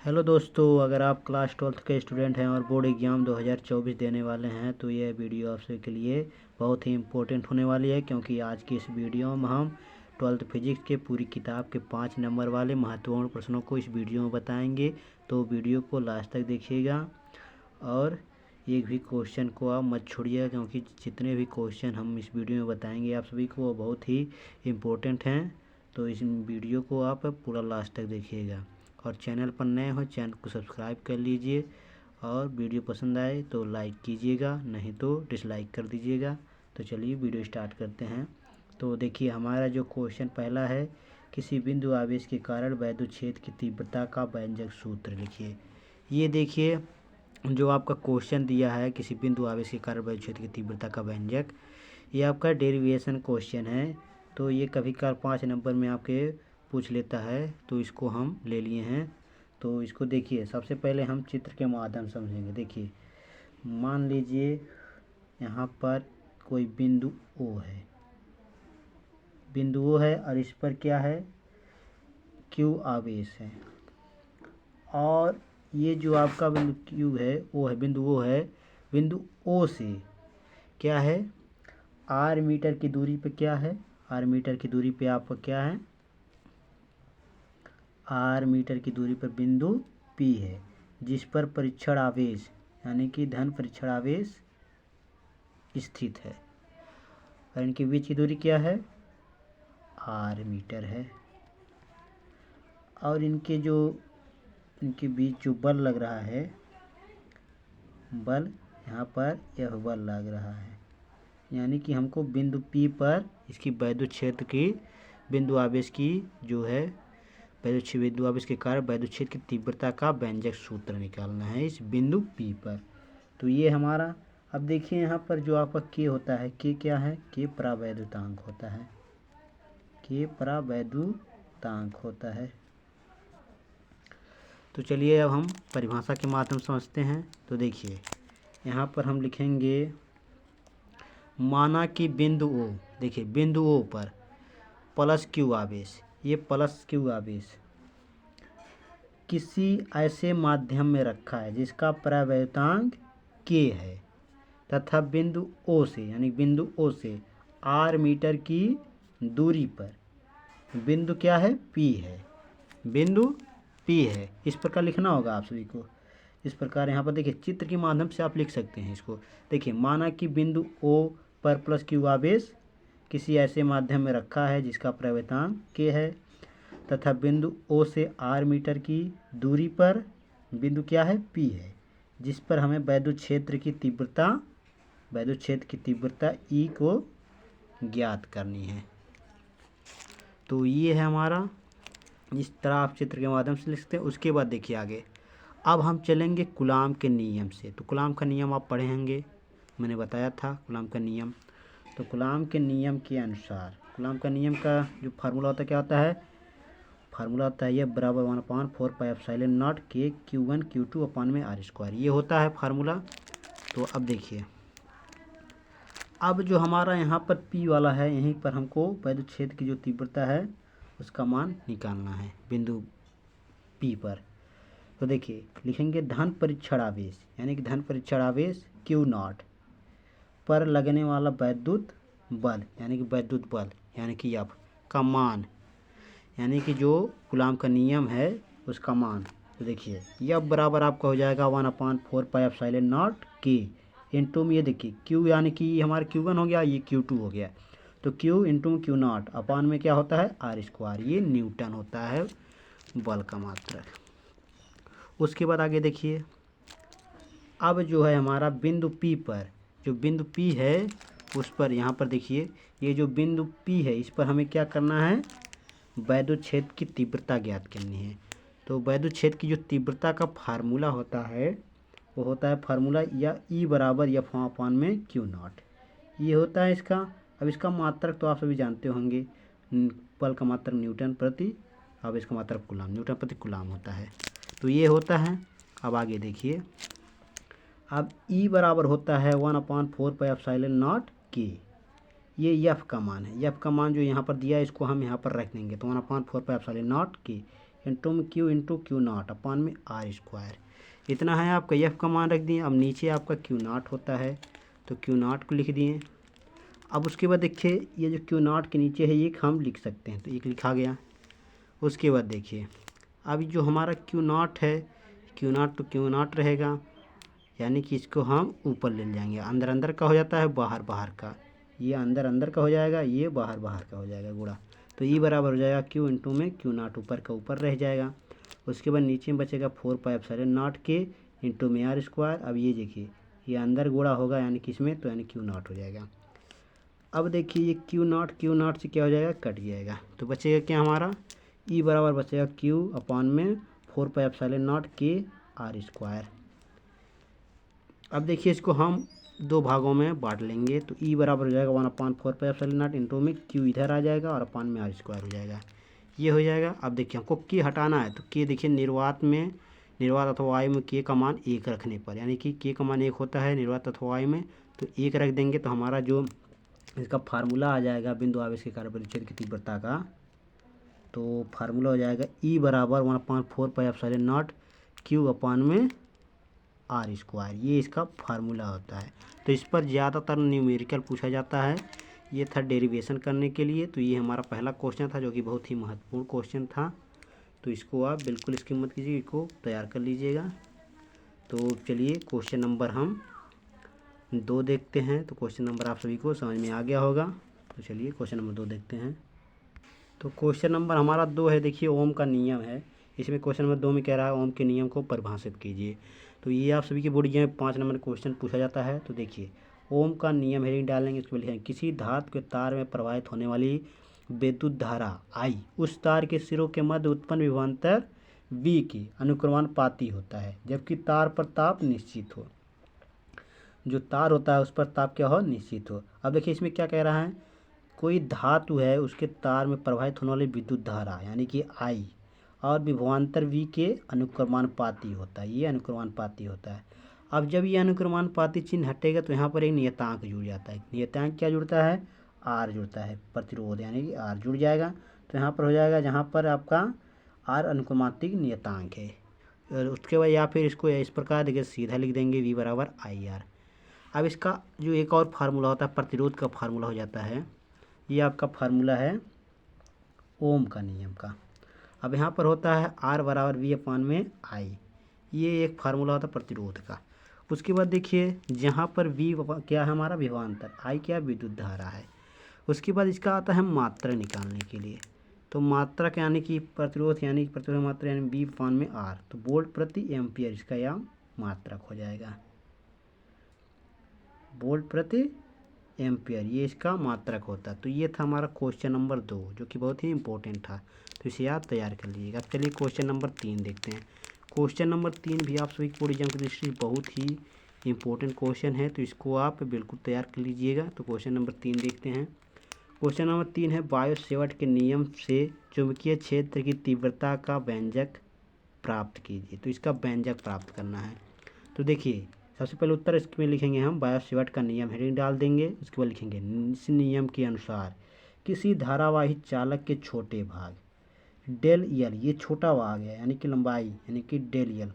Hello दोस्तों, अगर आप क्लास 12th के स्टूडेंट हैं और बोर्ड एग्ज़ाम 2024 देने वाले हैं तो यह वीडियो आप सबके लिए बहुत ही इम्पोर्टेंट होने वाली है, क्योंकि आज की इस वीडियो में हम 12th फिजिक्स के पूरी किताब के 5 नंबर वाले महत्वपूर्ण प्रश्नों को इस वीडियो में बताएंगे। तो वीडियो को लास्ट तक देखिएगा और एक भी क्वेश्चन को आप मत छोड़िएगा, क्योंकि जितने भी क्वेश्चन हम इस वीडियो में बताएंगे आप सभी को वो बहुत ही इम्पोर्टेंट हैं। तो इस वीडियो को आप पूरा लास्ट तक देखिएगा और चैनल पर नए हो चैनल को सब्सक्राइब कर लीजिए और वीडियो पसंद आए तो लाइक कीजिएगा, नहीं तो डिसलाइक कर दीजिएगा। तो चलिए वीडियो स्टार्ट करते हैं। तो देखिए, हमारा जो क्वेश्चन पहला है, किसी बिंदु आवेश के कारण वैद्युत क्षेत्र की तीव्रता का व्यंजक सूत्र लिखिए। ये देखिए, जो आपका क्वेश्चन दिया है किसी बिंदु आवेश के कारण वैद्युत क्षेत्र की तीव्रता का व्यंजक, ये आपका डेरिवेशन क्वेश्चन है। तो ये कभी कभार 5 नंबर में आपके पूछ लेता है, तो इसको हम ले लिए हैं। तो इसको देखिए, सबसे पहले हम चित्र के माध्यम समझेंगे। देखिए, मान लीजिए यहाँ पर कोई बिंदु ओ है, बिंदु ओ है और इस पर क्या है, क्यू आवेश है। और ये जो आपका बिंदु क्यू है वो है, बिंदु ओ है, बिंदु ओ से क्या है, आर मीटर की दूरी पे क्या है, आर मीटर की दूरी पे आपका क्या है, आर मीटर की दूरी पर बिंदु पी है, जिस पर परीक्षण आवेश यानी कि धन परीक्षण आवेश स्थित है। और इनके बीच की दूरी क्या है, आर मीटर है। और इनके बीच जो बल लग रहा है, बल यहाँ पर यह बल लग रहा है, यानी कि हमको बिंदु पी पर इसकी वैद्युत क्षेत्र की, बिंदु आवेश की जो है बिंदु आवेश के कारण वैद्युत क्षेत्र की तीव्रता का व्यंजक सूत्र निकालना है इस बिंदु पी पर। तो ये हमारा, अब देखिए यहाँ पर जो आपका के होता है, के क्या है, के परावैद्युतांक होता है, के परावैद्युतांक होता है। तो चलिए अब हम परिभाषा के माध्यम समझते हैं। तो देखिए, यहाँ पर हम लिखेंगे, माना कि बिंदु ओ, देखिए बिंदु ओ पर प्लस क्यू आवेश, ये प्लस क्यू आवेश किसी ऐसे माध्यम में रखा है जिसका परावैद्युतांक के है, तथा बिंदु ओ से यानी बिंदु ओ से आर मीटर की दूरी पर बिंदु क्या है, पी है, बिंदु पी है। इस प्रकार लिखना होगा आप सभी को। इस प्रकार यहाँ पर देखिए, चित्र के माध्यम से आप लिख सकते हैं इसको। देखिए, माना कि बिंदु ओ पर प्लस क्यू आवेश किसी ऐसे माध्यम में रखा है जिसका परावैद्युतांक के है, तथा बिंदु ओ से आर मीटर की दूरी पर बिंदु क्या है, पी है, जिस पर हमें वैद्युत क्षेत्र की तीव्रता ई को ज्ञात करनी है। तो ये है हमारा, इस तरह आप चित्र के माध्यम से लिखते हैं। उसके बाद देखिए आगे, अब हम चलेंगे कूलाम के नियम से। तो कूलाम का नियम आप पढ़े होंगे, मैंने बताया था कूलाम का नियम। तो कूलाम के नियम के अनुसार, कूलाम का नियम का जो फार्मूला होता है, क्या होता है, फार्मूला होता है ये बराबर 1/4πε0 के Q1 Q2 अपान में r², ये होता है फार्मूला। तो अब देखिए, अब जो हमारा यहाँ पर P वाला है, यहीं पर हमको वैद्युत क्षेत्र की जो तीव्रता है उसका मान निकालना है बिंदु P पर। तो देखिए, लिखेंगे धन परीक्षण आवेश, यानी कि धन परीक्षण आवेश Q0 पर लगने वाला वैद्युत बल, यानी कि वैद्युत बल यानी कि F का मान, यानी कि जो कूलाम का नियम है उसका मान। तो देखिए, F बराबर आपका हो जाएगा 1/4πε0 के इंटू में, ये देखिए Q यानी कि हमारा Q1 हो गया, ये Q2 हो गया। तो Q इंटू Q0 अपान में क्या होता है, r², ये न्यूटन होता है बल का मात्रक। उसके बाद आगे देखिए, अब जो है हमारा बिंदु P पर, जो बिंदु P है उस पर, यहाँ पर देखिए ये जो बिंदु P है इस पर हमें क्या करना है, वैद्युत क्षेत्र की तीव्रता ज्ञात करनी है। तो वैद्युत क्षेत्र की जो तीव्रता का फार्मूला होता है वो होता है फार्मूला या E बराबर F अपान में Q0, ये होता है इसका। अब इसका मात्रक तो आप सभी जानते होंगे, बल का मात्रक न्यूटन प्रति, अब इसका मात्रक कूलाम, न्यूटन प्रति कूलाम होता है। तो ये होता है। अब आगे देखिए, अब E बराबर होता है 1/4πε0 के, ये F का मान है, F का मान जो यहाँ पर दिया है इसको हम यहाँ पर रख देंगे। तो 1/4πε0 के इंटू में क्यू इंटू क्यू नॉट अपान में आर स्क्वायर। इतना है आपका एफ का मान रख दिए। अब नीचे आपका क्यू नॉट होता है तो क्यू नॉट को लिख दिए। अब उसके बाद देखिए ये जो क्यू नॉट के नीचे है ये हम लिख सकते हैं, तो एक लिखा गया। उसके बाद देखिए अब जो हमारा क्यू नॉट है, क्यू नॉट तो क्यू नॉट रहेगा, यानी कि इसको हम ऊपर ले जाएंगे। अंदर अंदर का हो जाता है, बाहर बाहर का, ये अंदर अंदर का हो जाएगा, ये बाहर बाहर का हो जाएगा गुणा। तो ये बराबर हो जाएगा क्यू इंटू में क्यू नॉट, ऊपर का ऊपर रह जाएगा। उसके बाद नीचे में बचेगा 4πε0 के इंटू में आर स्क्वायर। अब ये देखिए ये अंदर गुणा होगा यानी कि इसमें, तो यानी क्यू नॉट हो जाएगा। अब देखिए ये क्यू नॉट से क्या हो जाएगा, कट जाएगा। तो बचेगा क्या हमारा, ई बराबर बचेगा क्यू अपान में 4πε0 के आर स्क्वायर। अब देखिए इसको हम दो भागों में बांट लेंगे, तो ई बराबर हो जाएगा 1/4πε0 इंटू में क्यू इधर आ जाएगा और अपान में आर स्क्वायर हो जाएगा, ये हो जाएगा। अब देखिए हमको के हटाना है, तो के देखिए निर्वात अथवा वायु में के का मान 1 रखने पर, यानी कि के का मान 1 होता है निर्वात अथवा वायु में, तो 1 रख देंगे तो हमारा जो इसका फार्मूला आ जाएगा बिंदु आवेश के कारण परिच्छेद की तीव्रता का, तो फार्मूला हो जाएगा ई बराबर 1/4πε0 क्यू अपान में आर स्क्वायर, ये इसका फार्मूला होता है। तो इस पर ज़्यादातर न्यूमेरिकल पूछा जाता है, ये था डेरिवेशन करने के लिए। तो ये हमारा पहला क्वेश्चन था जो कि बहुत ही महत्वपूर्ण क्वेश्चन था, तो इसको आप बिल्कुल स्किप मत कीजिए, इसको तैयार कर लीजिएगा। तो चलिए क्वेश्चन नंबर हम 2 देखते हैं। तो क्वेश्चन नंबर आप सभी को समझ में आ गया होगा, तो चलिए क्वेश्चन नंबर 2 देखते हैं। तो क्वेश्चन नंबर हमारा 2 है, देखिए ओम का नियम है। इसमें क्वेश्चन नंबर 2 में कह रहा है ओम के नियम को परिभाषित कीजिए। तो ये आप सभी की बोर्ड एग्जाम में 5 नंबर क्वेश्चन पूछा जाता है। तो देखिए ओम का नियम हेडिंग डालेंगे, इसको लिखेंगे किसी धातु के तार में प्रवाहित होने वाली विद्युत धारा आई उस तार के सिरों के मध्य उत्पन्न विभवांतर V के अनुक्रमानुपाती होता है, जबकि तार पर ताप निश्चित हो। जो तार होता है उस पर ताप क्या हो, निश्चित हो। अब देखिए इसमें क्या कह रहा है, कोई धातु है उसके तार में प्रवाहित होने वाली विद्युत धारा यानी कि I और विभवांतर V के अनुक्रमानुपाती होता है, ये अनुक्रमानुपाती होता है। अब जब ये अनुक्रमानुपाती चिन्ह हटेगा तो यहाँ पर एक नियतांक जुड़ जाता है। नियतांक क्या जुड़ता है, R जुड़ता है, प्रतिरोध यानी कि R जुड़ जाएगा। तो यहाँ पर हो जाएगा जहाँ पर आपका R अनुक्रमानुपाती नियतांक है, और उसके बाद या फिर इसको इस प्रकार देखिए सीधा लिख देंगे V बराबर IR। अब इसका जो एक और फार्मूला होता है प्रतिरोध का फार्मूला हो जाता है, ये आपका फार्मूला है ओम का नियम का। अब यहाँ पर होता है R बराबर V अपान में I, ये एक फार्मूला होता है प्रतिरोध का। उसके बाद देखिए जहाँ पर V क्या है हमारा विभवांतर, I क्या विद्युत धारा है। उसके बाद इसका आता है मात्रा निकालने के लिए, तो मात्रा यानी कि प्रतिरोध यानी कि प्रतिरोध मात्रा यानी V अपान में R, तो वोल्ट प्रति एम्पियर इसका यह मात्रक हो जाएगा, वोल्ट प्रति एम्पियर ये इसका मात्रक होता है। तो ये था हमारा क्वेश्चन नंबर 2 जो कि बहुत ही इंपॉर्टेंट था, तो इसे आप तैयार कर लीजिएगा। अब चलिए क्वेश्चन नंबर 3 देखते हैं। क्वेश्चन नंबर 3 भी आप सभी बोर्ड एग्जाम की दृष्टि से बहुत ही इंपॉर्टेंट क्वेश्चन है, तो इसको आप बिल्कुल तैयार कर लीजिएगा। तो क्वेश्चन नंबर 3 देखते हैं। क्वेश्चन नंबर 3 है बायो-सेवर्ट के नियम से चुंबकीय क्षेत्र की तीव्रता का व्यंजक प्राप्त कीजिए। तो इसका व्यंजक प्राप्त करना है। तो देखिए सबसे पहले उत्तर इसमें लिखेंगे हम बायो-सेवर्ट का नियम हेडिंग डाल देंगे। उसके बाद लिखेंगे इस नियम के अनुसार किसी धारावाही चालक के छोटे भाग डेल यल, ये छोटा भाग है यानी कि लंबाई यानी कि डेल यल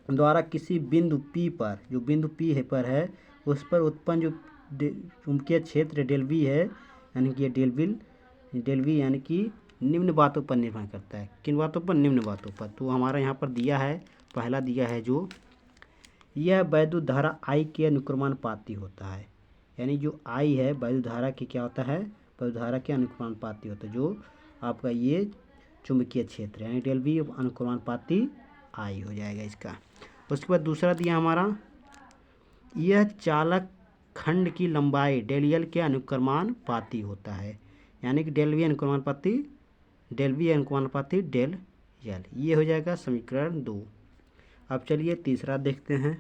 द्वारा किसी बिंदु P पर, जो बिंदु P है पर है उस पर उत्पन्न जो चुंबकीय क्षेत्र डेल V है, यानी कि ये डेल V यानी कि निम्न बातों पर निर्भर करता है। किन बातों पर, निम्न बातों पर। तो हमारा यहाँ पर दिया है, पहला दिया है जो यह वैद्युत धारा I के अनुक्रमानुपाती होता है, यानी जो I है वैद्युत धारा की क्या होता है, वैद्युत धारा के अनुक्रमानुपाती होता है, जो आपका ये चुंबकीय क्षेत्र यानी डेल V अनुक्रमानुपाती I हो जाएगा इसका। उसके बाद दूसरा दिया हमारा यह चालक खंड की लंबाई डेल L के अनुक्रमानुपाती होता है, यानी कि डेल V अनुक्रमानुपाती डेल L, ये हो जाएगा समीकरण 2। अब चलिए तीसरा देखते हैं।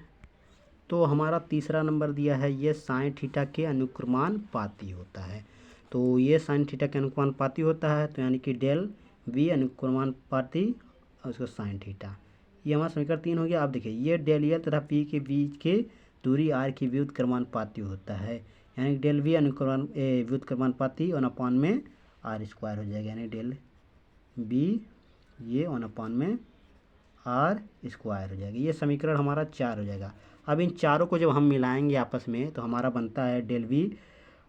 तो हमारा तीसरा नंबर दिया है ये साइन थीटा के अनुक्रमानुपाती होता है। तो ये साइन थीटा के अनुक्रमानुपाती होता है, तो यानी कि डेल V अनुक्रमानुपाती और उसका साइन थीटा, ये हमारा समीकरण 3 हो गया। आप देखिए ये डेल L तथा P के बीच के दूरी R की व्युत्क्रमानुपाती होता है, यानी डेल V व्युत्क्रमानुपाती और अपान में R स्क्वायर हो जाएगा, यानी डेल V ये 1/r² हो जाएगा। ये समीकरण हमारा 4 हो जाएगा। अब इन चारों को जब हम मिलाएंगे आपस में तो हमारा बनता है डेल वी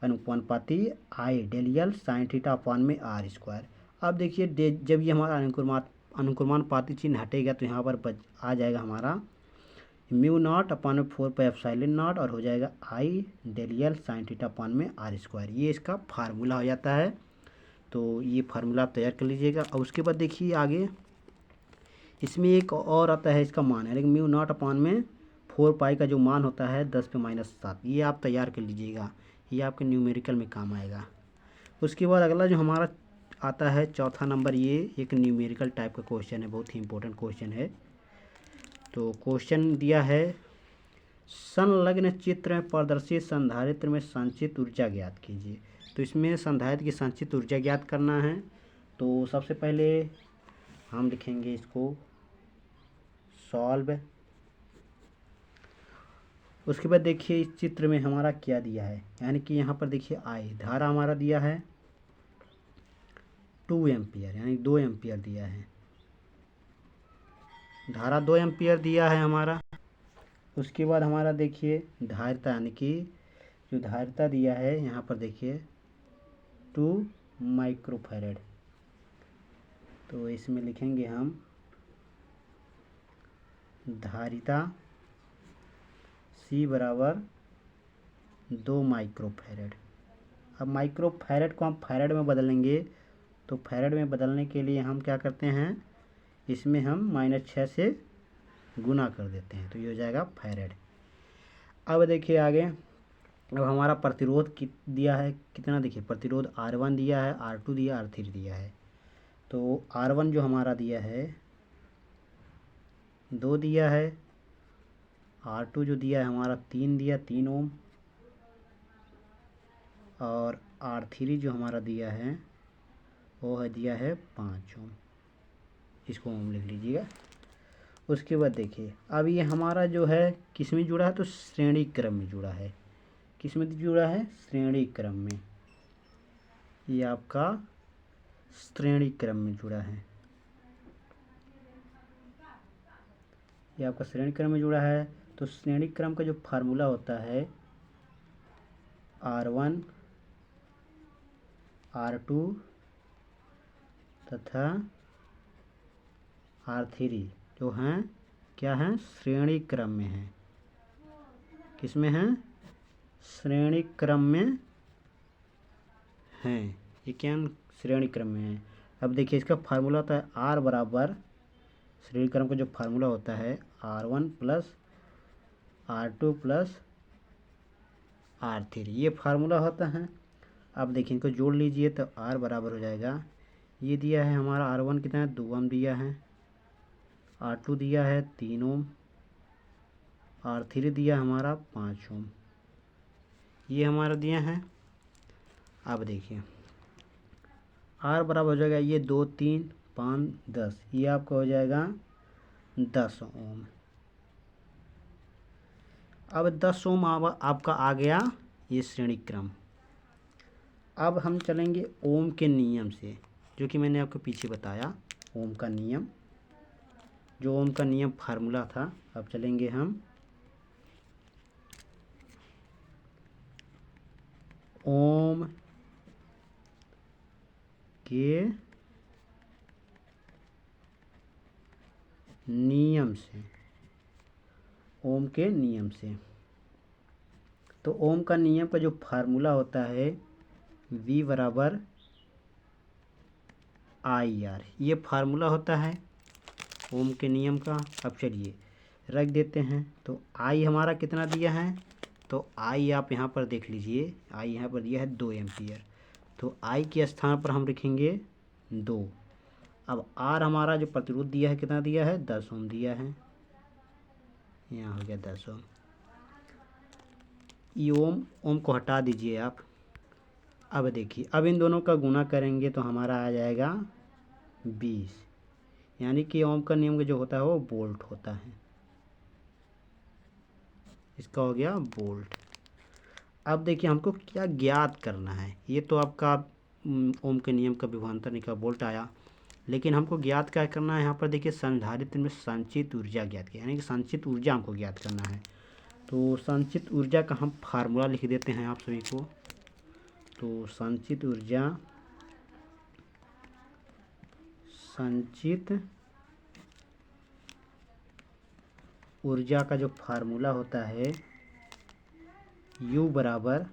अनुपाती I del L sine theta upon में r²। अब देखिए जब ये हमारा अनुक्रमानुपाती चिन्ह हटेगा तो यहाँ पर आ जाएगा हमारा म्यू नॉट अपॉन में 4πε0 और हो जाएगा I del L sine theta upon में r²। ये इसका फार्मूला हो जाता है। तो ये फार्मूला आप तैयार कर लीजिएगा। और उसके बाद देखिए आगे इसमें एक और आता है इसका मान है, लेकिन म्यू नॉट अपॉन में 4π का जो मान होता है 10⁻⁷। ये आप तैयार कर लीजिएगा, ये आपके न्यूमेरिकल में काम आएगा। उसके बाद अगला जो हमारा आता है चौथा नंबर, ये एक न्यूमेरिकल टाइप का क्वेश्चन है, बहुत ही इंपॉर्टेंट क्वेश्चन है। तो क्वेश्चन दिया है संलग्न चित्र में प्रदर्शित संधारित्र में संचित ऊर्जा ज्ञात कीजिए। तो इसमें संधारित्र की संचित ऊर्जा ज्ञात करना है। तो सबसे पहले हम लिखेंगे इसको सॉल्व। उसके बाद देखिए इस चित्र में हमारा क्या दिया है, यानी कि यहाँ पर देखिए आई धारा हमारा दिया है 2 एम्पियर, यानी 2 एम्पियर दिया है, धारा 2 एम्पियर दिया है हमारा। उसके बाद हमारा देखिए धारिता, यानी कि जो धारिता दिया है यहाँ पर देखिए 2 माइक्रोफैरड। तो इसमें लिखेंगे हम धारिता C बराबर 2 माइक्रोफैरड। अब माइक्रोफैरड को हम फैरड में बदलेंगे, तो फैरड में बदलने के लिए हम क्या करते हैं, इसमें हम -6 से गुना कर देते हैं, तो ये हो जाएगा फैरड। अब देखिए आगे, अब हमारा प्रतिरोध दिया है कितना, देखिए प्रतिरोध R1 दिया है, R2 दिया, R3 दिया है। तो R1 जो हमारा दिया है 2 दिया है, R2 जो दिया है हमारा 3 दिया, 3 ओम, और R3 जो हमारा दिया है वो है दिया है 5 ओम। इसको ओम लिख लीजिएगा। उसके बाद देखिए अब ये हमारा जो है किस में जुड़ा है, तो श्रेणी क्रम में जुड़ा है। किस में जुड़ा है, श्रेणी क्रम में। ये आपका श्रेणी क्रम में जुड़ा है, ये आपका श्रेणी क्रम में जुड़ा है। तो श्रेणी क्रम का जो फार्मूला होता है R1 R2 तथा R3 जो हैं क्या हैं, श्रेणी क्रम में हैं। किस में हैं, श्रेणी क्रम में हैं। ये क्या श्रेणी क्रम में है। अब देखिए इसका फार्मूला होता है R बराबर, श्रेणी क्रम का जो फार्मूला होता है R1 plus R2 plus R3, ये फार्मूला होता है। अब देखिए इनको जोड़ लीजिए तो R बराबर हो जाएगा, ये दिया है हमारा R1 कितना है 2 ओम दिया है, R2 दिया है 3 ओम, R3 दिया हमारा 5 ओम, ये हमारा दिया है। अब देखिए R बराबर हो जाएगा ये 2 3 5 10, ये आपका हो जाएगा 10 ओम। अब 10 ओम आपका आ गया ये श्रेणी क्रम। अब हम चलेंगे ओम के नियम से, जो कि मैंने आपको पीछे बताया ओम का नियम, जो ओम का नियम फार्मूला था। अब चलेंगे हम ओम के नियम से, ओम के नियम से। तो ओम का नियम का जो फार्मूला होता है V बराबर IR, ये फार्मूला होता है ओम के नियम का। अब चलिए रख देते हैं। तो I हमारा कितना दिया है, तो I आप यहाँ पर देख लीजिए, I यहाँ पर दिया है 2 एम्पियर, तो I के स्थान पर हम लिखेंगे 2। अब R हमारा जो प्रतिरोध दिया है कितना दिया है 10 ओम दिया है, यहाँ हो गया 10 ओम। ये ओम को हटा दीजिए आप। अब देखिए अब इन दोनों का गुना करेंगे तो हमारा आ जाएगा 20, यानी कि ओम का नियम जो होता है वो वोल्ट होता है, इसका हो गया वोल्ट। अब देखिए हमको क्या ज्ञात करना है, ये तो आपका ओम के नियम का विभवांतर निकला वोल्ट आया, लेकिन हमको ज्ञात क्या करना है, यहाँ पर देखिए संधारित्र में संचित ऊर्जा ज्ञात किया, यानी कि संचित ऊर्जा हमको ज्ञात करना है। तो संचित ऊर्जा का हम फार्मूला लिख देते हैं आप सभी को। तो संचित ऊर्जा का जो फार्मूला होता है U बराबर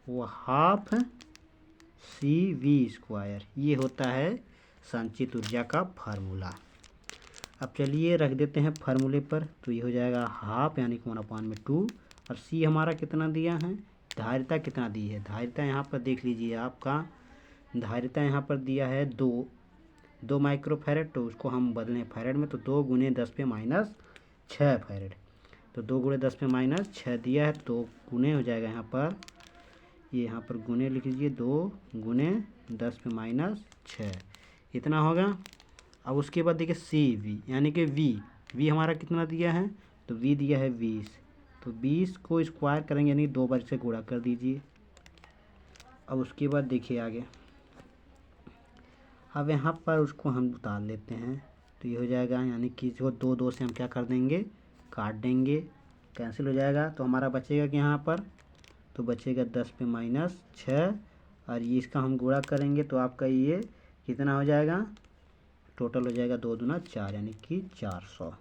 वो हाफ CV², ये होता है संचित ऊर्जा का फार्मूला। अब चलिए रख देते हैं फार्मूले पर। तो ये हो जाएगा हाफ यानी कि 1/2, और C हमारा कितना दिया है, धारिता कितना दी है, धारिता यहाँ पर देख लीजिए, आपका धारिता यहाँ पर दिया है 2 माइक्रोफैरड। तो उसको हम बदलें फैरड में, तो 2 × 10⁻6 फैरड। तो 2 × 10⁻6 दिया है, तो गुने हो जाएगा यहाँ पर, ये यहाँ पर गुने लिख लीजिए, 2 × 10⁻6 इतना होगा। अब उसके बाद देखिए CV यानी कि V हमारा कितना दिया है, तो V दिया है 20। तो 20 को स्क्वायर करेंगे यानी 2 बार से गुणा कर दीजिए। अब उसके बाद देखिए आगे, अब यहाँ पर उसको हम उतार लेते हैं। तो ये हो जाएगा, यानी कि जो 2 से हम क्या कर देंगे, काट देंगे, कैंसिल हो जाएगा। तो हमारा बचेगा कि यहाँ पर, तो बचेगा 10⁻6, और ये इसका हम गुणा करेंगे तो आपका ये कितना हो जाएगा, टोटल हो जाएगा 2 दूना 4 यानी कि 400।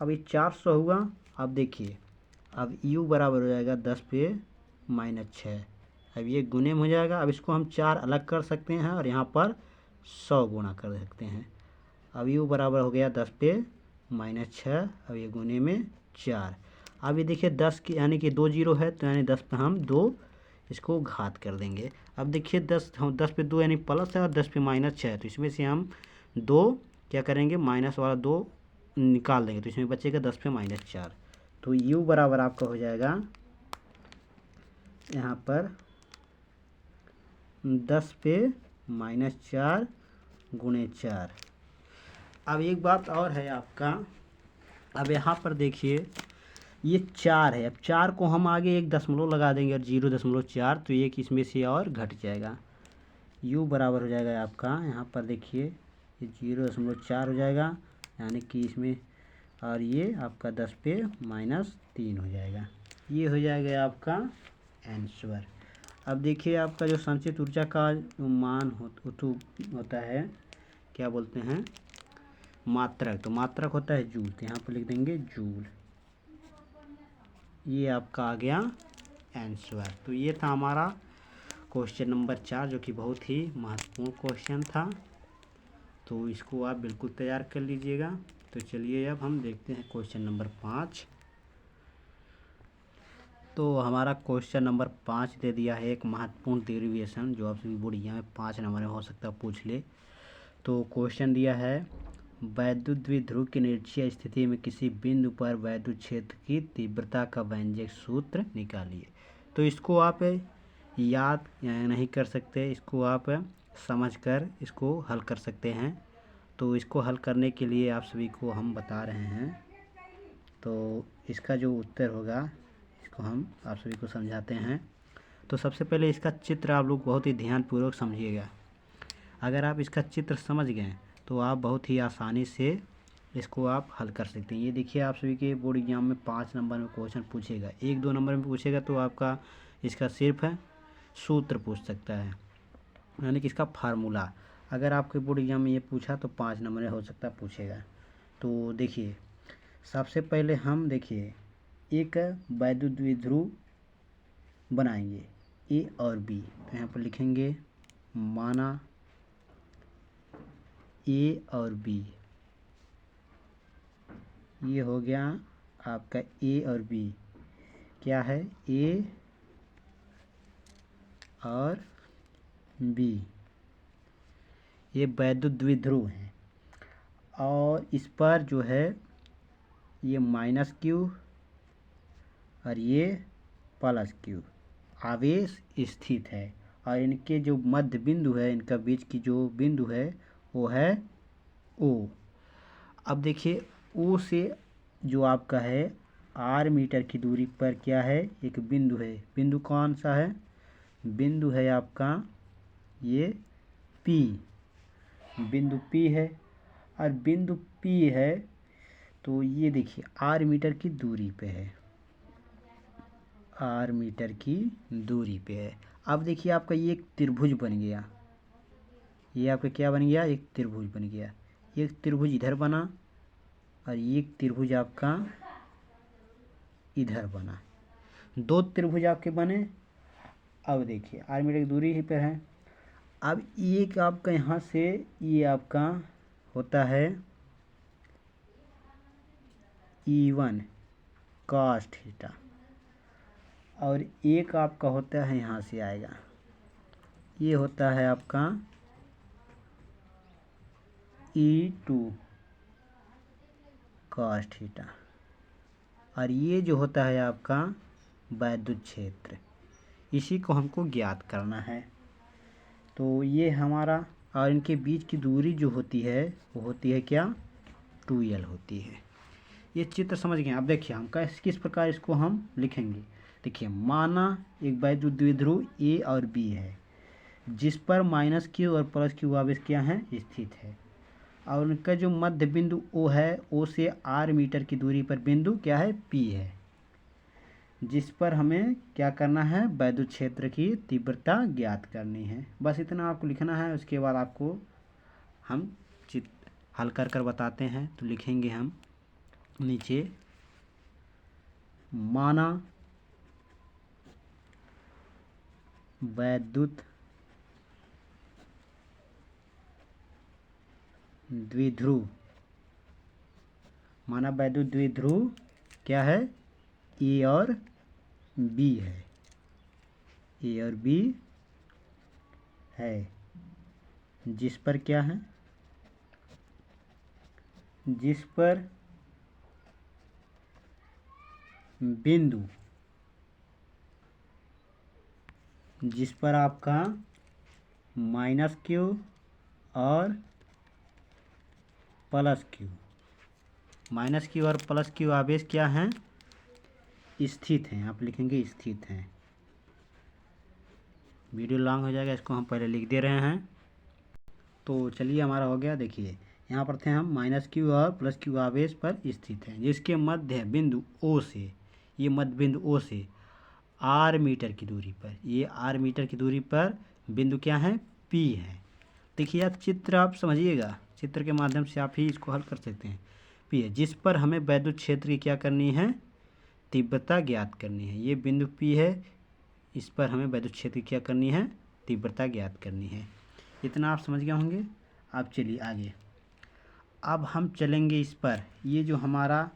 अब ये 400 हुआ। अब देखिए, अब U बराबर हो जाएगा 10⁻6। अब ये गुने में हो जाएगा। अब इसको हम 4 अलग कर सकते हैं और यहाँ पर 100 गुणा कर सकते हैं। अब U बराबर हो गया 10⁻6, अब ये गुने में 4। अब ये देखिए 10 की यानी कि 2 जीरो है, तो यानी 10 पे हम 2 इसको घात कर देंगे। अब देखिए 10 पे 2 यानी प्लस है, और 10 पे -6, तो इसमें से हम 2 क्या करेंगे, माइनस वाला 2 निकाल देंगे, तो इसमें बचेगा 10 पे -4। तो U बराबर आपका हो जाएगा यहाँ पर 10 पे -4 गुणे 4। अब एक बात और है आपका, अब यहाँ पर देखिए ये 4 है, अब 4 को हम आगे एक दशमलव लगा देंगे और 0.4, तो एक इसमें से और घट जाएगा। U बराबर हो जाएगा आपका, यहाँ पर देखिए ये 0.4 हो जाएगा, यानी कि इसमें, और ये आपका 10 पे -3 हो जाएगा। ये हो जाएगा आपका आंसर। अब देखिए आपका जो संचित ऊर्जा का मान होता है, क्या बोलते हैं, मात्रक। तो मात्रक होता है जूल, तो यहाँ पर लिख देंगे जूल। ये आपका आ गया आंसर। तो ये था हमारा क्वेश्चन नंबर 4, जो कि बहुत ही महत्वपूर्ण क्वेश्चन था। तो इसको आप बिल्कुल तैयार कर लीजिएगा। तो चलिए अब हम देखते हैं क्वेश्चन नंबर 5। तो हमारा क्वेश्चन नंबर 5 दे दिया है एक महत्वपूर्ण डेरिवेशन, जो आपसे बोर्ड एग्जाम में 5 नंबर में हो सकता है पूछ ले। तो क्वेश्चन दिया है, वैद्युत द्विध्रुव की निरक्षीय स्थिति में किसी बिंदु पर वैद्युत क्षेत्र की तीव्रता का व्यंजक सूत्र निकालिए। तो इसको आप याद नहीं कर सकते, इसको आप समझकर इसको हल कर सकते हैं। तो इसको हल करने के लिए आप सभी को हम बता रहे हैं। तो इसका जो उत्तर होगा, इसको हम आप सभी को समझाते हैं। तो सबसे पहले इसका चित्र आप लोग बहुत ही ध्यानपूर्वक समझिएगा। अगर आप इसका चित्र समझ गए तो आप बहुत ही आसानी से इसको आप हल कर सकते हैं। ये देखिए, आप सभी के बोर्ड एग्जाम में 5 नंबर में क्वेश्चन पूछेगा, 1-2 नंबर में पूछेगा तो आपका इसका सिर्फ सूत्र पूछ सकता है, यानी कि इसका फार्मूला। अगर आपके बोर्ड एग्जाम में ये पूछा तो 5 नंबर में हो सकता है पूछेगा। तो देखिए, सबसे पहले हम देखिए एक वैद्युत द्विध्रुव बनाएंगे A और B। तो यहाँ पर लिखेंगे, माना A और B, ये हो गया आपका A और B। क्या है, A और B, ये वैद्युत द्विध्रुव है, और इस पर जो है ये -Q और ये +Q आवेश स्थित है, और इनके जो मध्य बिंदु है, इनका बीच की जो बिंदु है वो है O। अब देखिए O से जो आपका है R मीटर की दूरी पर क्या है, एक बिंदु है। बिंदु कौन सा है, बिंदु है आपका ये पी, बिंदु पी है और बिंदु पी है तो ये देखिए आर मीटर की दूरी पे है, आर मीटर की दूरी पे है। अब देखिए आपका ये एक त्रिभुज बन गया, ये आपका क्या बन गया, एक त्रिभुज बन गया। एक त्रिभुज इधर बना और एक त्रिभुज आपका इधर बना, दो त्रिभुज आपके बने। अब देखिए आर मीटर की दूरी ही पर है। अब एक आपका यहाँ से ये आपका होता है E1 cos थीटा और एक आपका होता है यहाँ से आएगा, ये होता है आपका E2 cos थीटा और ये जो होता है आपका वैद्युत क्षेत्र, इसी को हमको ज्ञात करना है। तो ये हमारा, और इनके बीच की दूरी जो होती है वो होती है क्या, 2l होती है। ये चित्र समझ गए। अब देखिए हम किस प्रकार इसको हम लिखेंगे। देखिए माना एक वैद्युत द्विध्रुव ए और बी है जिस पर -q और +q आवेश क्या है, स्थित है और उनका जो मध्य बिंदु O है, O से r मीटर की दूरी पर बिंदु क्या है, P है, जिस पर हमें क्या करना है, वैद्युत क्षेत्र की तीव्रता ज्ञात करनी है। बस इतना आपको लिखना है। उसके बाद आपको हम चित्र हल कर कर बताते हैं। तो लिखेंगे हम नीचे, माना वैद्युत द्विध्रुव, माना वैद्युत द्विध्रुव क्या है, ए और बी है, ए और बी है, जिस पर क्या है, जिस पर बिंदु, जिस पर आपका -q और +q, -q और +q आवेश क्या हैं, स्थित हैं। आप लिखेंगे स्थित हैं। वीडियो लॉन्ग हो जाएगा, इसको हम पहले लिख दे रहे हैं। तो चलिए हमारा हो गया। देखिए यहाँ पर थे हम, -q और +q आवेश पर स्थित हैं जिसके मध्य बिंदु O से, ये मध्य बिंदु O से r मीटर की दूरी पर, ये r मीटर की दूरी पर बिंदु क्या है, P है। देखिए आप चित्र आप समझिएगा, चित्र के माध्यम से आप ही इसको हल कर सकते हैं। P है जिस पर हमें वैद्युत क्षेत्र की क्या करनी है, तीव्रता ज्ञात करनी है। ये बिंदु P है, इस पर हमें वैद्युत क्षेत्र की क्या करनी है, तीव्रता ज्ञात करनी है। इतना आप समझ गए होंगे। अब चलिए आगे, अब हम चलेंगे इस पर, ये जो हमारा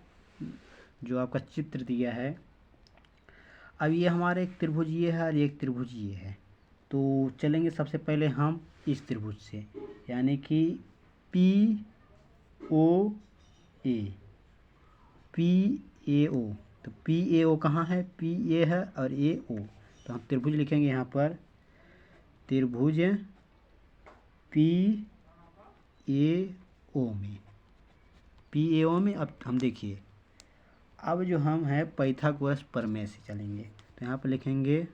जो आपका चित्र दिया है, अब ये हमारा एक त्रिभुज ये है और एक त्रिभुज ये है। तो चलेंगे सबसे पहले हम इस त्रिभुज से, यानी कि POA, PAO। तो PAO कहाँ है, PA है और AO। तो हम त्रिभुज लिखेंगे यहाँ पर, त्रिभुज PAO में, PAO में। अब हम देखिए, अब जो हम हैं पाइथागोरस प्रमेय से चलेंगे। तो यहाँ पर लिखेंगे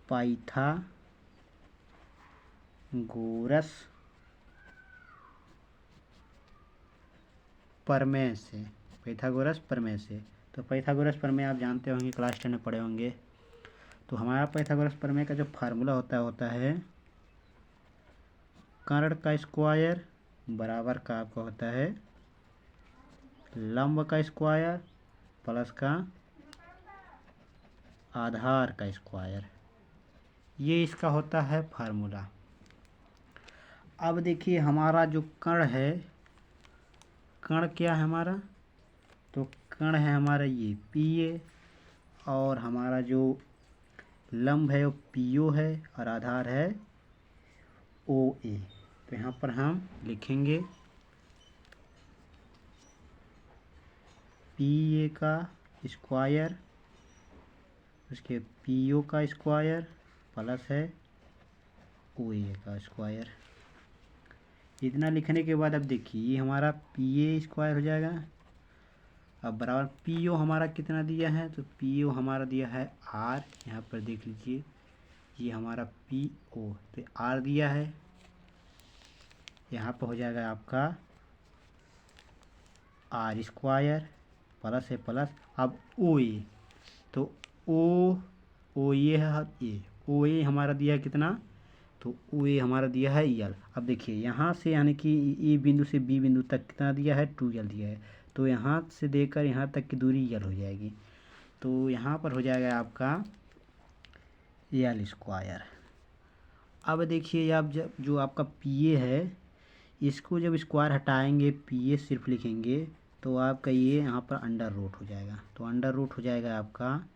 पाइथागोरस प्रमेय से, पाइथागोरस प्रमेय से। तो पाइथागोरस प्रमेय आप जानते होंगे, क्लास 10 में पढ़े होंगे। तो हमारा पाइथागोरस प्रमेय का जो फार्मूला होता है कर्ण का स्क्वायर बराबर का आपका होता है लंब का स्क्वायर प्लस का आधार का स्क्वायर, ये इसका होता है फार्मूला। अब देखिए हमारा जो कर्ण है, कर्ण क्या है हमारा, तो कर्ण है हमारा ये PA और हमारा जो लंब है वो PO है और आधार है OA। तो यहाँ पर हम लिखेंगे PA का स्क्वायर, उसके PO का स्क्वायर प्लस है OA का स्क्वायर। इतना लिखने के बाद अब देखिए ये हमारा PA स्क्वायर हो जाएगा। अब बराबर PO हमारा कितना दिया है, तो PO हमारा दिया है R, यहाँ पर देख लीजिए ये हमारा पी ओ, तो आर दिया है, यहाँ पर हो जाएगा आपका आर स्क्वायर प्लस है प्लस। अब ओ ए, तो ओ ए है, ए ओ ए हमारा दिया है कितना, तो ओ ए हमारा दिया है यल। अब देखिए यहाँ से यानी कि ए बिंदु से बी बिंदु तक कितना दिया है, 2 यल दिया है, तो यहाँ से देकर यहाँ तक की दूरी यल हो जाएगी, तो यहाँ पर हो जाएगा आपका यल स्क्वायर। अब देखिए आप जब जो आपका पी ए है, इसको जब स्क्वायर हटाएंगे, पी ए सिर्फ लिखेंगे, तो आपका ये यहाँ पर अंडर रूट हो जाएगा, तो अंडर रूट हो जाएगा आपका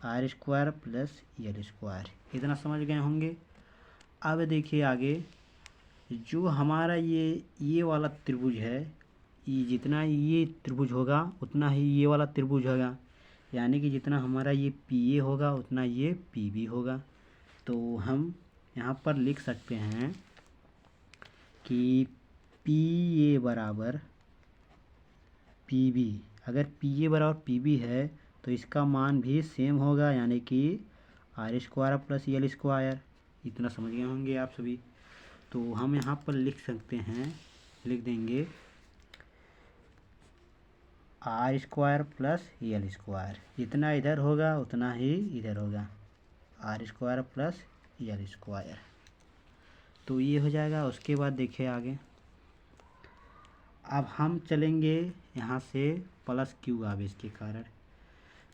R square plus L square. इतना समझ गए होंगे। अब देखिए आगे, जो हमारा ये वाला त्रिभुज है, ये जितना ये त्रिभुज होगा उतना ही ये वाला त्रिभुज होगा, यानी कि जितना हमारा ये पी ए होगा उतना ये पी बी होगा। तो हम यहाँ पर लिख सकते हैं कि पी ए बराबर पी बी। अगर पी ए बराबर पी बी है तो इसका मान भी सेम होगा, यानी कि R square plus L square. इतना समझ गए होंगे आप सभी। तो हम यहाँ पर लिख सकते हैं, लिख देंगे R square plus L square, जितना इधर होगा उतना ही इधर होगा, R square plus L square. तो ये हो जाएगा। उसके बाद देखिए आगे, अब हम चलेंगे यहाँ से प्लस क्यू आवेश के कारण।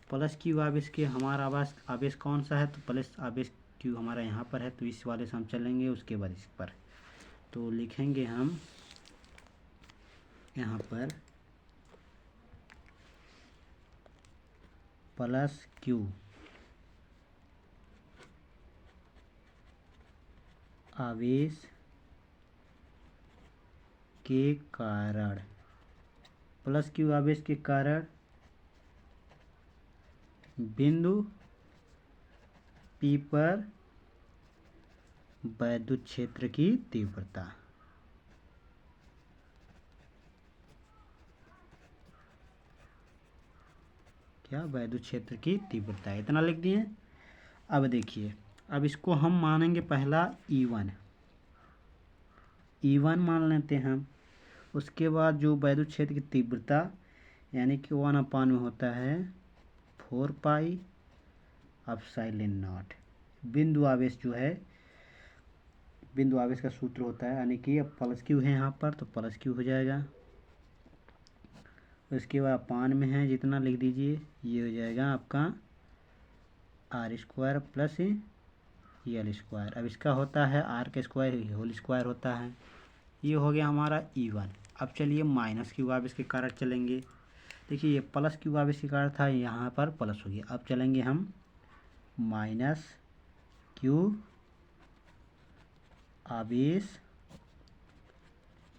प्लस क्यू आवेश के हमारा आवेश कौन सा है, तो प्लस आवेश क्यू हमारा यहाँ पर है, तो इस वाले से हम चलेंगे, उसके बाद इस पर। तो लिखेंगे हम यहाँ पर प्लस क्यू आवेश के कारण, प्लस क्यू आवेश के कारण बिंदु पी पर वैद्युत क्षेत्र की तीव्रता। क्या, वैद्युत क्षेत्र की तीव्रता, इतना लिख दिए। अब देखिए, अब इसको हम मानेंगे पहला E1 मान लेते हैं हम। उसके बाद जो वैद्युत क्षेत्र की तीव्रता यानी कि 1/, में होता है 4 पाई एप्सिलॉन नॉट। बिंदु आवेश जो है, बिंदु आवेश का सूत्र होता है, यानी कि अब प्लस क्यू है यहाँ पर, तो प्लस क्यू हो जाएगा। उसके बाद पान में है जितना लिख दीजिए, ये हो जाएगा आपका R square plus L square. अब इसका होता है आर का स्क्वायर होल स्क्वायर होता है। ये हो गया हमारा E1। अब चलिए माइनस क्यू आवेश के कारण चलेंगे। देखिए ये प्लस क्यू आवेश के कारण था, यहाँ पर प्लस हो गया। अब चलेंगे हम माइनस क्यू आवेश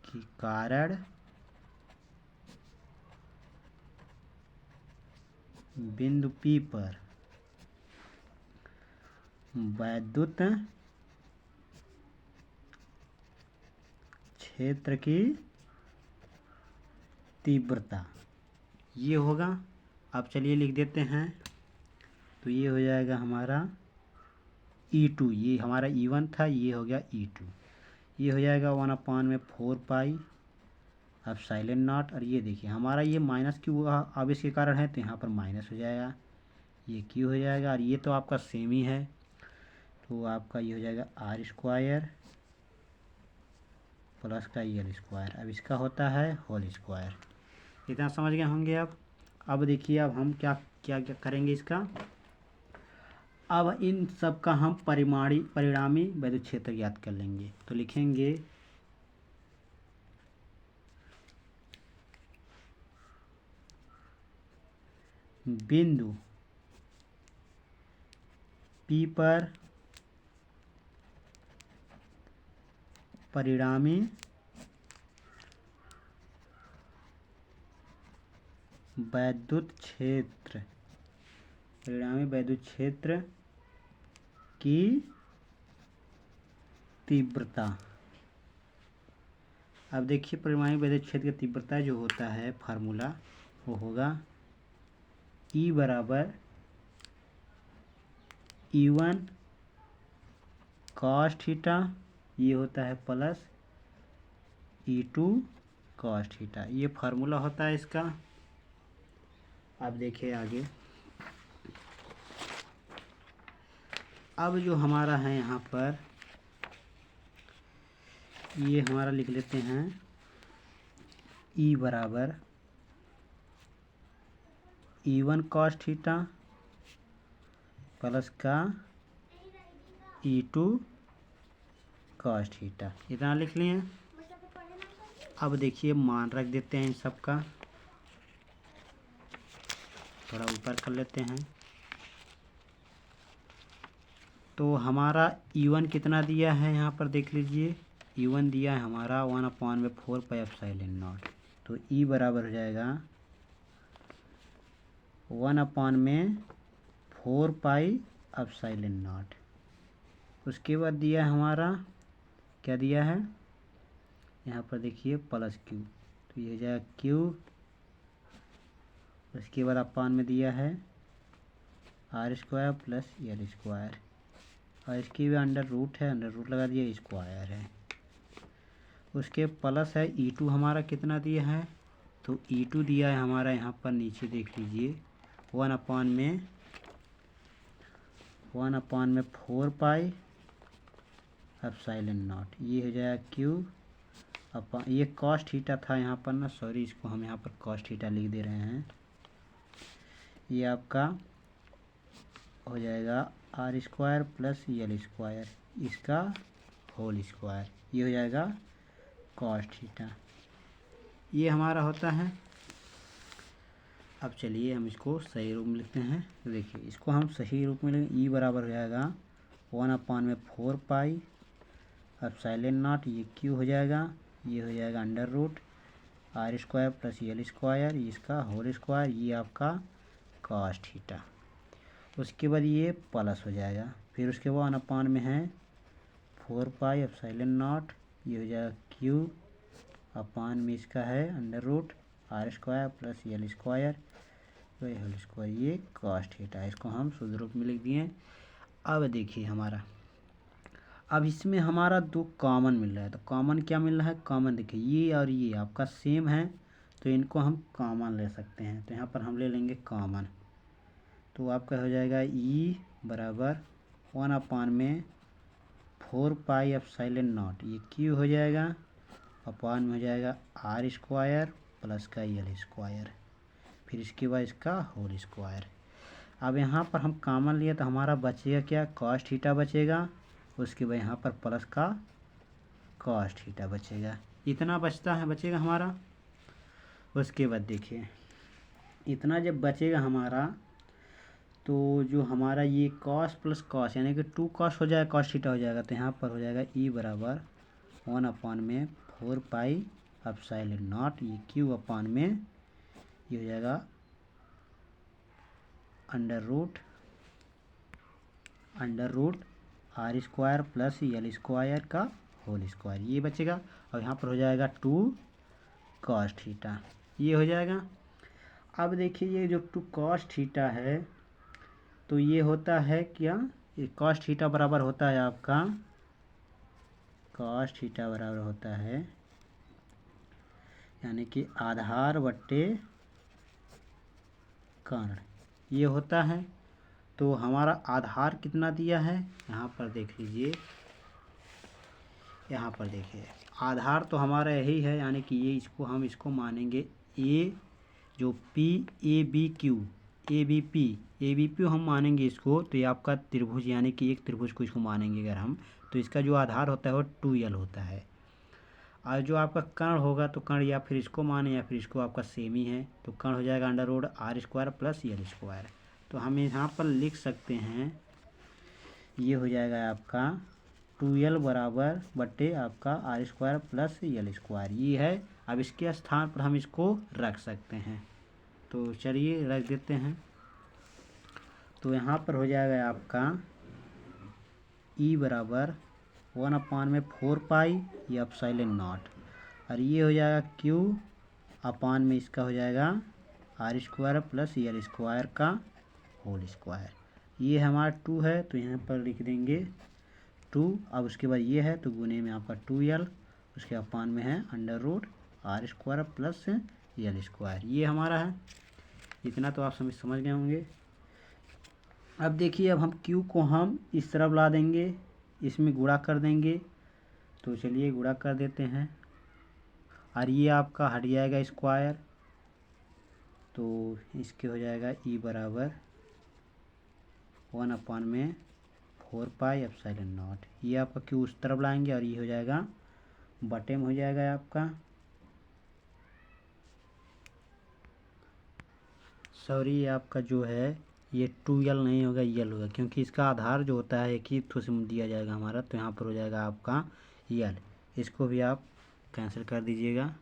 के कारण बिंदु P पर वैद्युत क्षेत्र की तीव्रता, ये होगा। अब चलिए लिख देते हैं, तो ये हो जाएगा हमारा E2। ये हमारा E1 था, ये हो गया E2। ये हो जाएगा 1/, में 4 पाई एप्सिलॉन नॉट। और ये देखिए हमारा ये माइनस क्यू आवेश के कारण है, तो यहाँ पर माइनस हो जाएगा, ये क्यू हो जाएगा। और ये तो आपका सेम ही है, तो आपका ये हो जाएगा आर स्क्वायर प्लस का यल स्क्वायर। अब इसका होता है होल स्क्वायर। इतना समझ गए होंगे आप। अब देखिए, अब हम क्या क्या क्या करेंगे इसका। अब इन सब का हम परिणामी वैद्युत क्षेत्र ज्ञात कर लेंगे। तो लिखेंगे बिंदु P पर परिणामी वैद्युत क्षेत्र, परिणामी वैद्युत क्षेत्र की तीव्रता। अब देखिए परिणामी वैद्युत क्षेत्र की तीव्रता जो होता है फार्मूला, वो होगा E बराबर E1 कॉस थीटा, ये होता है प्लस E2 कॉस थीटा। ये फार्मूला होता है इसका। अब देखिए आगे, अब जो हमारा है यहाँ पर, ये हमारा लिख लेते हैं E बराबर E1 कॉस थीटा प्लस का E2 कॉस थीटा, इतना लिख लिए। अब देखिए मान रख देते हैं इन सब का, थोड़ा ऊपर कर लेते हैं। तो हमारा E1 कितना दिया है यहाँ पर देख लीजिए, E1 दिया है हमारा 1/4 पाई एप्सिलॉन नॉट। तो E बराबर हो जाएगा 1/4 पाई एप्सिलॉन नॉट। उसके बाद दिया है हमारा, क्या दिया है यहाँ पर देखिए प्लस Q, तो ये हो जाएगा Q। उसके बाद अपान में दिया है R² प्लस L², और इसकी भी अंडर रूट है, अंडर रूट लगा दिया, स्क्वायर है। उसके प्लस है E2 हमारा कितना दिया है, तो E2 दिया है हमारा यहाँ पर नीचे देख लीजिए 1/4 पाई एप्सिलॉन नॉट। ये हो जाएगा Q अपन, ये कॉस थीटा था यहाँ पर ना, सॉरी, इसको हम यहाँ पर कॉस थीटा लिख दे रहे हैं। ये आपका हो जाएगा R² प्लस L², इसका होल स्क्वायर, ये हो जाएगा कॉस थीटा। ये हमारा होता है। अब चलिए हम इसको सही रूप में लिखते हैं। देखिए इसको हम सही रूप में लिखें, E बराबर हो जाएगा 1/4 पाई एप्सिलॉन नॉट, ये Q हो जाएगा, ये हो जाएगा under root R² plus L², इसका होल स्क्वायर, ये आपका कॉस थीटा। उसके बाद ये प्लस हो जाएगा, फिर उसके बाद अपान में है 4 पाई एप्सिलॉन नॉट, ये हो जाएगा Q, अपान में इसका है under root R² plus L² whole square, ये कॉस थीटा। इसको हम शुद्ध रूप में लिख दिए। अब देखिए हमारा, अब इसमें हमारा दो कॉमन मिल रहा है, तो कॉमन क्या मिल रहा है, कॉमन देखिए ये और ये आपका सेम है, तो इनको हम कॉमन ले सकते हैं। तो यहाँ पर हम ले लेंगे कॉमन, तो आपका हो जाएगा E बराबर 1/4 पाई एप्सिलॉन नॉट, ये Q हो जाएगा, अपान में हो जाएगा R² प्लस का L², फिर इसके बाद इसका होल स्क्वायर। अब यहाँ पर हम कॉमन लिए तो हमारा बचेगा क्या, कॉस थीटा बचेगा, उसके बाद यहाँ पर प्लस का कॉस थीटा बचेगा, इतना बचता है, बचेगा हमारा। उसके बाद देखिए इतना जब बचेगा हमारा, तो जो हमारा ये कॉस प्लस कॉस यानी कि 2 कॉस हो जाएगा, कॉस थीटा हो जाएगा, तो यहाँ पर हो जाएगा E बराबर 1/4 पाई एप्सिलॉन नॉट, ये Q अपान में ये हो जाएगा under root R² plus L² का होल स्क्वायर, ये बचेगा, और यहाँ पर हो जाएगा 2 कॉस थीटा, ये हो जाएगा। अब देखिए ये जो 2 कॉस थीटा है, तो ये होता है क्या, ये कॉस थीटा बराबर होता है आपका, कॉस थीटा बराबर होता है यानी कि आधार बट्टे कर्ण, ये होता है। तो हमारा आधार कितना दिया है, यहाँ पर देख लीजिए, यहाँ पर देखिए आधार तो हमारा यही है, यानी कि ये इसको मानेंगे A, जो ABP हम मानेंगे इसको, तो ये आपका त्रिभुज, यानी कि एक त्रिभुज को इसको मानेंगे अगर हम, तो इसका जो आधार होता है वो 2L होता है। और जो आपका कर्ण होगा, तो कर्ण या फिर इसको माने या फिर इसको, आपका सेम ही है, तो कर्ण हो जाएगा under root R² plus L²। तो हम यहाँ पर लिख सकते हैं, ये हो जाएगा आपका 2L बराबर बट्टे आपका R² प्लस L², ये है। अब इसके स्थान पर हम इसको रख सकते हैं, तो चलिए रख देते हैं। तो यहाँ पर हो जाएगा आपका E बराबर 1/4 पाई ये एप्सिलॉन नॉट, और ये हो जाएगा Q अपान में इसका हो जाएगा R² प्लस L² का होल स्क्वायर। ये हमारा 2 है, तो यहाँ पर लिख देंगे 2, अब उसके बाद ये है तो गुने में आपका 2l, उसके अपान में है √r² प्लस l²। ये हमारा है, इतना तो आप समझ गए होंगे। अब देखिए, अब हम q को हम इस तरफ ला देंगे, इसमें गुणा कर देंगे। तो चलिए गुणा कर देते हैं, और ये आपका हट जाएगा स्क्वायर, तो इसके हो जाएगा e बराबर 1/4πε0। ये आपका q उस तरफ लाएंगे और ये हो जाएगा बटे में हो जाएगा आपका, सॉरी ये आपका जो है ये 2l नहीं होगा, यल होगा, क्योंकि इसका आधार जो होता है एक ही थो से दिया जाएगा हमारा, तो यहाँ पर हो जाएगा आपका यल। इसको भी आप कैंसिल कर दीजिएगा।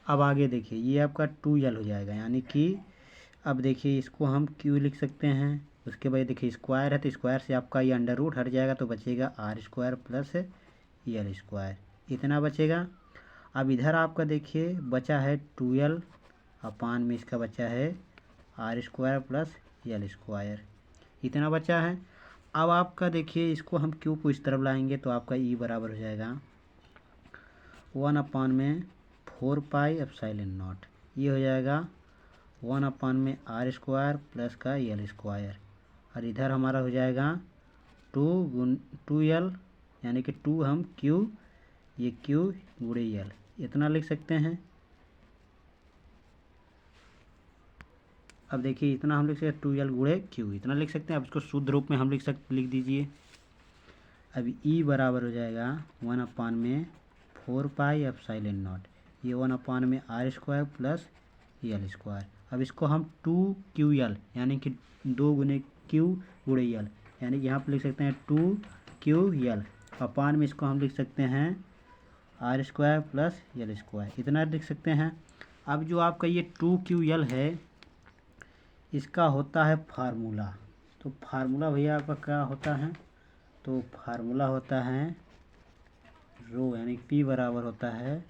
अब आगे देखिए, ये आपका 2l हो जाएगा, यानी कि अब देखिए इसको हम q लिख सकते हैं। उसके बाद देखिए स्क्वायर है, तो स्क्वायर से आपका ये अंडर रूट हट जाएगा, तो बचेगा r² प्लस l², इतना बचेगा। अब इधर आपका देखिए बचा है 2l, अपान में इसका बचा है r² प्लस l², इतना बचा है। अब आपका देखिए इसको हम q को इस तरफ लाएंगे, तो आपका e बराबर हो जाएगा 1/4πε0। ये हो जाएगा 1/r² प्लस का l², और इधर हमारा हो जाएगा 2l, यानी कि 2 हम q, ये q गुणे l, इतना लिख सकते हैं। अब देखिए इतना हम लिख सकते हैं 2l गुणे q, इतना लिख सकते हैं। अब इसको शुद्ध रूप में हम लिख दीजिए। अब e बराबर हो जाएगा 1/4πε0, ये 1/r² प्लस l²। अब इसको हम 2ql, यानी कि 2 गुने q गुणे l, यानी कि यहाँ पर लिख सकते हैं 2ql, अपान में इसको हम लिख सकते हैं r² प्लस l², इतना लिख सकते हैं। अब जो आपका ये 2ql है, इसका होता है फार्मूला। तो फार्मूला भैया आपका क्या होता है, तो फार्मूला होता है रो, यानी p बराबर होता है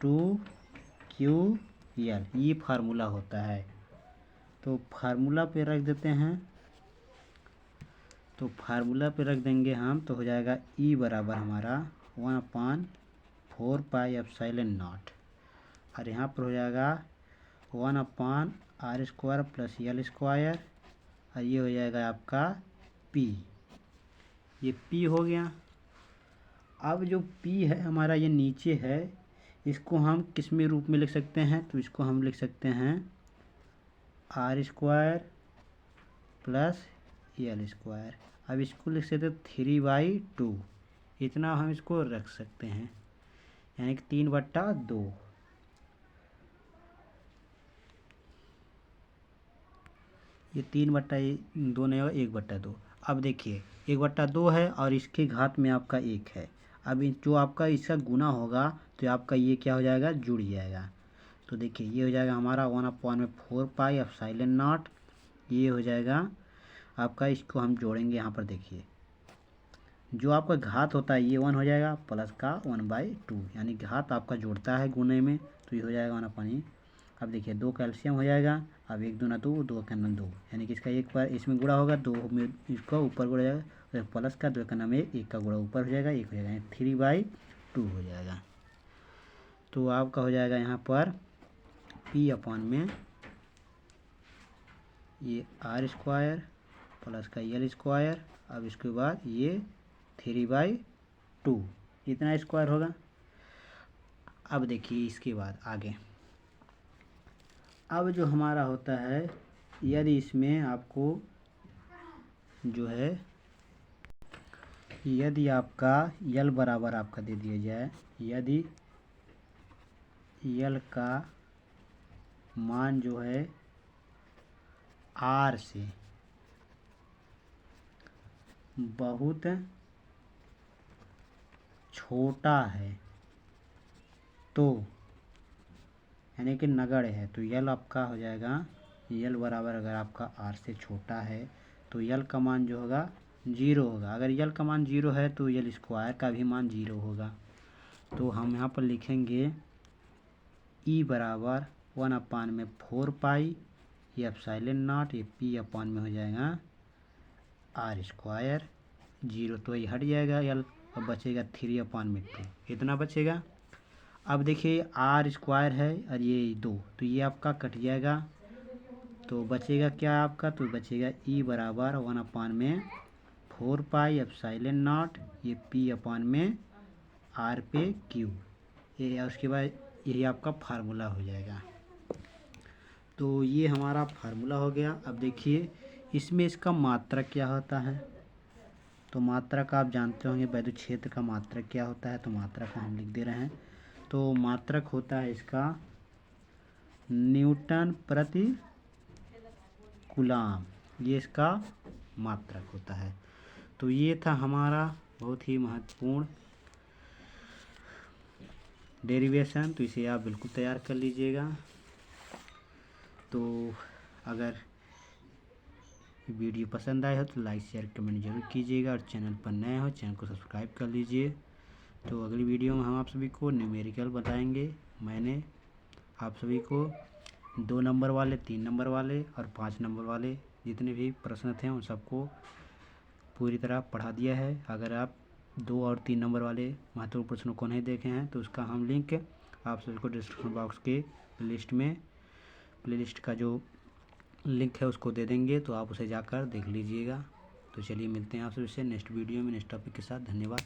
2ql, ये फार्मूला होता है। तो फार्मूला पे रख देते हैं, तो फार्मूला पे रख देंगे हम, तो हो जाएगा e बराबर हमारा 1/4πε0, और यहाँ पर हो जाएगा 1/r² प्लस l², और ये हो जाएगा आपका p, ये p हो गया। अब जो p है हमारा ये नीचे है, इसको हम किस में रूप में लिख सकते हैं, तो इसको हम लिख सकते हैं r² प्लस l²। अब इसको लिख सकते हैं 3/2, इतना हम इसको रख सकते हैं, यानी कि 3/2। ये 3/2 नहीं होगा, 1/2। अब देखिए 1/2 है और इसके घात में आपका 1 है। अब जो आपका इसका गुना होगा तो आपका ये क्या हो जाएगा, जुड़ जाएगा। तो देखिए ये हो जाएगा हमारा 1/4πε0, ये हो जाएगा आपका, इसको हम जोड़ेंगे यहाँ पर। देखिए जो आपका घात होता है ये 1 हो जाएगा, प्लस का 1/2, यानी घात आपका जोड़ता है गुने में, तो ये हो जाएगा 1/। अब देखिए 2 कैल्शियम हो जाएगा, अब 1 दूना 2, 2 का नाम 2, यानी कि इसका एक बार इसमें गुणा होगा, 2 में इसका ऊपर गुणा जाएगा, तो प्लस का 2 का नाम 1 का गुणा ऊपर हो जाएगा, 1 हो जाएगा, 3/2 हो जाएगा। तो आपका हो जाएगा यहाँ पर p अपान में ये r² प्लस का l², अब इसके बाद ये 3/2, इतना स्क्वायर होगा। अब देखिए इसके बाद आगे, अब जो हमारा होता है, यदि इसमें आपको जो है, यदि आपका l बराबर आपका दे दिया जाए, यदि l का मान जो है r से बहुत छोटा है, तो यानी कि नगण्य है, तो l आपका हो जाएगा, l बराबर अगर आपका r से छोटा है तो l का मान जो होगा 0 होगा। अगर l का मान 0 है तो l² का भी मान 0 होगा। तो हम यहाँ पर लिखेंगे e बराबर 1/4πε0, ये p अपान में हो जाएगा r², 0 तो ये हट जाएगा यल, अब बचेगा 3/2 इतना बचेगा। अब देखिए आर स्क्वायर है और ये 2 तो ये आपका कट जाएगा, तो बचेगा क्या आपका, तो बचेगा ई बराबर 1/4πε0 ये p/में r पे क्यू, ये उसके बाद यही आपका फार्मूला हो जाएगा। तो ये हमारा फार्मूला हो गया। अब देखिए इसमें इसका मात्रक क्या होता है, तो मात्रक आप जानते होंगे वैद्युत क्षेत्र का मात्रक क्या होता है, तो मात्रक हम लिख दे रहे हैं। तो मात्रक होता है इसका न्यूटन प्रति कूलाम, ये इसका मात्रक होता है। तो ये था हमारा बहुत ही महत्वपूर्ण डेरिवेशन, तो इसे आप बिल्कुल तैयार कर लीजिएगा। तो अगर वीडियो पसंद आए हो तो लाइक शेयर कमेंट जरूर कीजिएगा, और चैनल पर नए हो चैनल को सब्सक्राइब कर लीजिए। तो अगली वीडियो में हम आप सभी को न्यूमेरिकल बताएंगे। मैंने आप सभी को 2 नंबर वाले, 3 नंबर वाले और 5 नंबर वाले जितने भी प्रश्न थे उन सबको पूरी तरह पढ़ा दिया है। अगर आप 2 और 3 नंबर वाले महत्वपूर्ण प्रश्नों को नहीं देखे हैं तो उसका हम लिंक आप सभी को डिस्क्रिप्शन बॉक्स के प्लेलिस्ट का जो लिंक है उसको दे देंगे, तो आप उसे जाकर देख लीजिएगा। तो चलिए मिलते हैं आप सभी से नेक्स्ट वीडियो में नेक्स्ट टॉपिक के साथ। धन्यवाद।